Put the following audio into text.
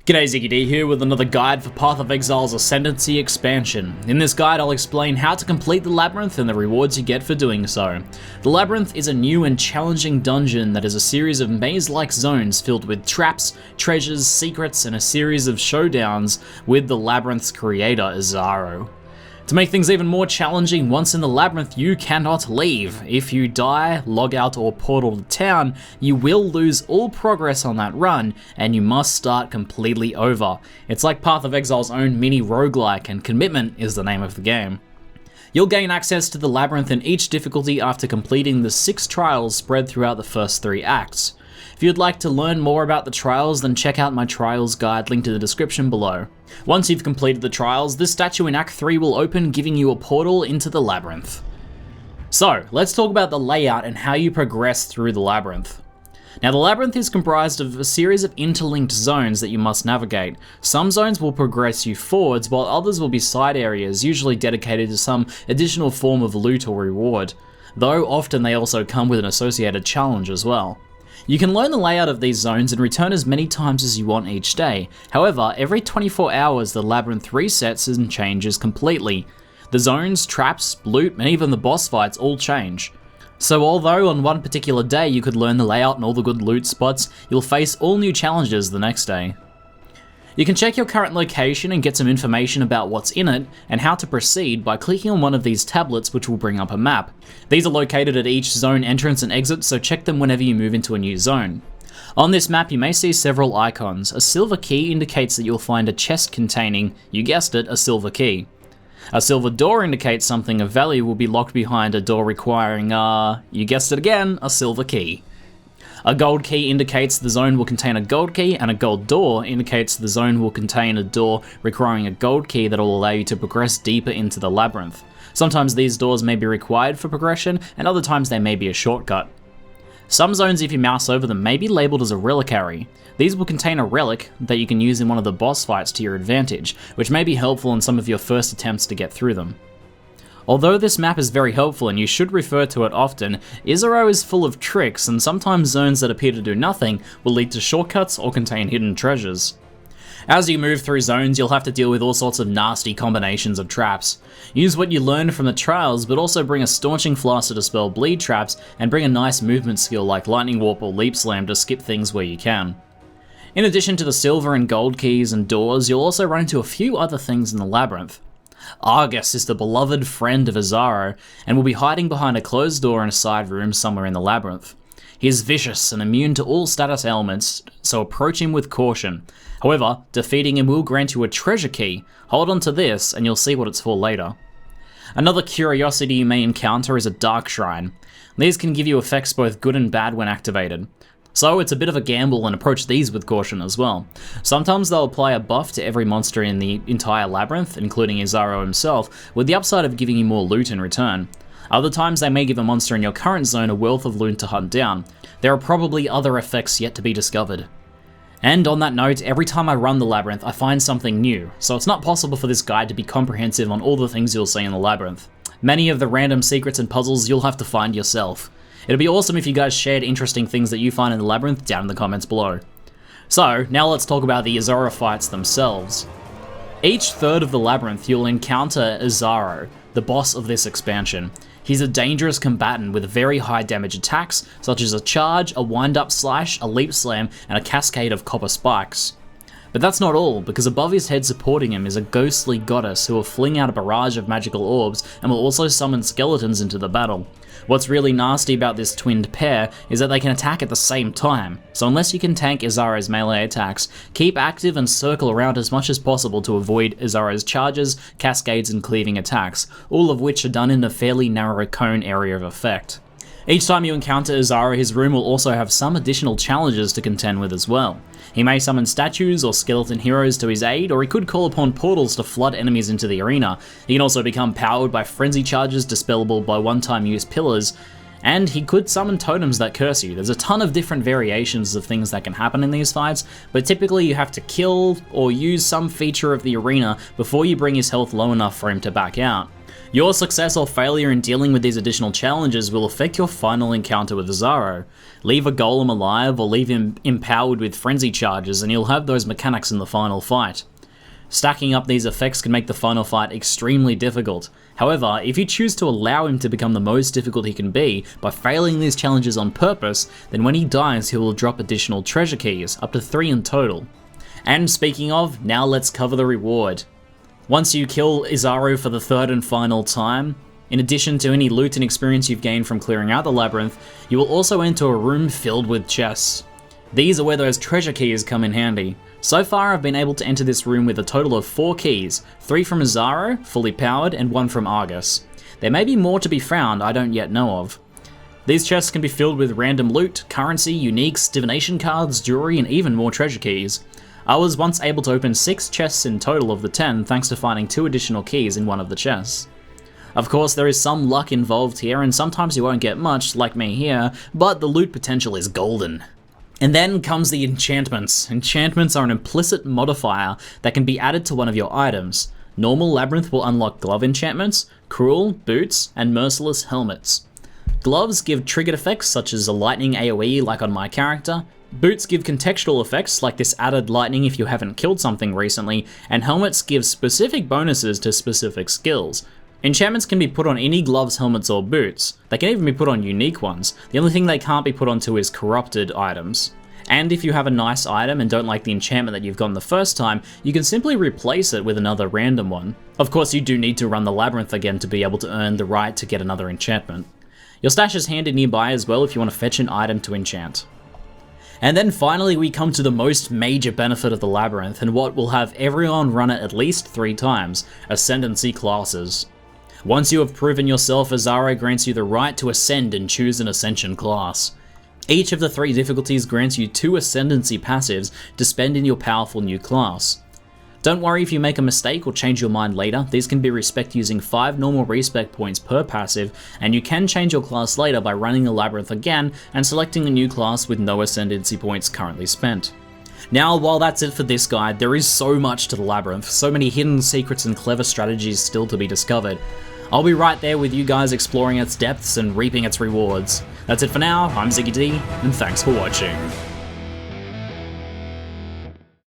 G'day, ZiggyD here with another guide for Path of Exile's Ascendancy expansion. In this guide I'll explain how to complete the Labyrinth and the rewards you get for doing so. The Labyrinth is a new and challenging dungeon that is a series of maze-like zones filled with traps, treasures, secrets, and a series of showdowns with the Labyrinth's creator, Izaro. To make things even more challenging, once in the Labyrinth you cannot leave. If you die, log out, or portal to town, you will lose all progress on that run, and you must start completely over. It's like Path of Exile's own mini roguelike, and commitment is the name of the game. You'll gain access to the Labyrinth in each difficulty after completing the 6 trials spread throughout the first 3 acts. If you'd like to learn more about the trials, then check out my trials guide linked in the description below. Once you've completed the trials, this statue in Act 3 will open, giving you a portal into the Labyrinth. So, let's talk about the layout and how you progress through the Labyrinth. Now, the Labyrinth is comprised of a series of interlinked zones that you must navigate. Some zones will progress you forwards, while others will be side areas, usually dedicated to some additional form of loot or reward, though often they also come with an associated challenge as well. You can learn the layout of these zones and return as many times as you want each day. However, every 24 hours the Labyrinth resets and changes completely. The zones, traps, loot, and even the boss fights all change. So although on one particular day you could learn the layout and all the good loot spots, you'll face all new challenges the next day. You can check your current location and get some information about what's in it and how to proceed by clicking on one of these tablets, which will bring up a map. These are located at each zone entrance and exit, so check them whenever you move into a new zone. On this map you may see several icons. A silver key indicates that you'll find a chest containing, you guessed it, a silver key. A silver door indicates something of value will be locked behind a door requiring, you guessed it again, a silver key. A gold key indicates the zone will contain a gold key, and a gold door indicates the zone will contain a door requiring a gold key that will allow you to progress deeper into the Labyrinth. Sometimes these doors may be required for progression, and other times they may be a shortcut. Some zones, if you mouse over them, may be labelled as a reliquary. These will contain a relic that you can use in one of the boss fights to your advantage, which may be helpful in some of your first attempts to get through them. Although this map is very helpful and you should refer to it often, Izaro is full of tricks, and sometimes zones that appear to do nothing will lead to shortcuts or contain hidden treasures. As you move through zones, you'll have to deal with all sorts of nasty combinations of traps. Use what you learned from the trials, but also bring a staunching flask to dispel bleed traps, and bring a nice movement skill like lightning warp or leap slam to skip things where you can. In addition to the silver and gold keys and doors, you'll also run into a few other things in the Labyrinth. Argus is the beloved friend of Izaro, and will be hiding behind a closed door in a side room somewhere in the Labyrinth. He is vicious and immune to all status ailments, so approach him with caution. However, defeating him will grant you a treasure key. Hold on to this, and you'll see what it's for later. Another curiosity you may encounter is a dark shrine. These can give you effects both good and bad when activated. So it's a bit of a gamble, and approach these with caution as well. Sometimes they'll apply a buff to every monster in the entire Labyrinth, including Izaro himself, with the upside of giving you more loot in return. Other times they may give a monster in your current zone a wealth of loot to hunt down. There are probably other effects yet to be discovered. And on that note, every time I run the Labyrinth I find something new, so it's not possible for this guide to be comprehensive on all the things you'll see in the Labyrinth. Many of the random secrets and puzzles you'll have to find yourself. It'd be awesome if you guys shared interesting things that you find in the Labyrinth down in the comments below. So, now let's talk about the Izaro fights themselves. Each third of the Labyrinth you'll encounter Izaro, the boss of this expansion. He's a dangerous combatant with very high damage attacks, such as a charge, a wind-up slash, a leap slam, and a cascade of copper spikes. But that's not all, because above his head supporting him is a ghostly goddess who will fling out a barrage of magical orbs and will also summon skeletons into the battle. What's really nasty about this twinned pair is that they can attack at the same time, so unless you can tank Izaro's melee attacks, keep active and circle around as much as possible to avoid Izaro's charges, cascades, and cleaving attacks, all of which are done in a fairly narrow cone area of effect. Each time you encounter Izaro, his room will also have some additional challenges to contend with as well. He may summon statues or skeleton heroes to his aid, or he could call upon portals to flood enemies into the arena. He can also become powered by frenzy charges dispellable by one-time use pillars, and he could summon totems that curse you. There's a ton of different variations of things that can happen in these fights, but typically you have to kill or use some feature of the arena before you bring his health low enough for him to back out. Your success or failure in dealing with these additional challenges will affect your final encounter with Izaro. Leave a golem alive or leave him empowered with frenzy charges and you'll have those mechanics in the final fight. Stacking up these effects can make the final fight extremely difficult. However, if you choose to allow him to become the most difficult he can be by failing these challenges on purpose, then when he dies he will drop additional treasure keys, up to 3 in total. And speaking of, now let's cover the reward. Once you kill Izaro for the 3rd and final time, in addition to any loot and experience you've gained from clearing out the labyrinth, you will also enter a room filled with chests. These are where those treasure keys come in handy. So far I've been able to enter this room with a total of 4 keys, 3 from Izaro, fully powered, and 1 from Argus. There may be more to be found I don't yet know of. These chests can be filled with random loot, currency, uniques, divination cards, jewelry, and even more treasure keys. I was once able to open 6 chests in total of the 10 thanks to finding 2 additional keys in one of the chests. Of course, there is some luck involved here, and sometimes you won't get much, like me here, but the loot potential is golden. And then comes the enchantments. Enchantments are an implicit modifier that can be added to one of your items. Normal Labyrinth will unlock glove enchantments, cruel, boots, and merciless helmets. Gloves give triggered effects such as a lightning AoE like on my character. Boots give contextual effects like this added lightning if you haven't killed something recently, and helmets give specific bonuses to specific skills. Enchantments can be put on any gloves, helmets, or boots. They can even be put on unique ones. The only thing they can't be put onto is corrupted items. And if you have a nice item and don't like the enchantment that you've gotten the first time, you can simply replace it with another random one. Of course, you do need to run the labyrinth again to be able to earn the right to get another enchantment. Your stash is handy nearby as well if you want to fetch an item to enchant. And then finally we come to the most major benefit of the labyrinth and what will have everyone run it at least 3 times, Ascendancy classes. Once you have proven yourself, Izaro grants you the right to ascend and choose an Ascension class. Each of the 3 difficulties grants you 2 Ascendancy passives to spend in your powerful new class. Don't worry if you make a mistake or change your mind later, these can be respec using 5 normal respec points per passive, and you can change your class later by running the labyrinth again and selecting a new class with no Ascendancy points currently spent. Now, while that's it for this guide, there is so much to the labyrinth, so many hidden secrets and clever strategies still to be discovered. I'll be right there with you guys exploring its depths and reaping its rewards. That's it for now, I'm ZiggyD, and thanks for watching.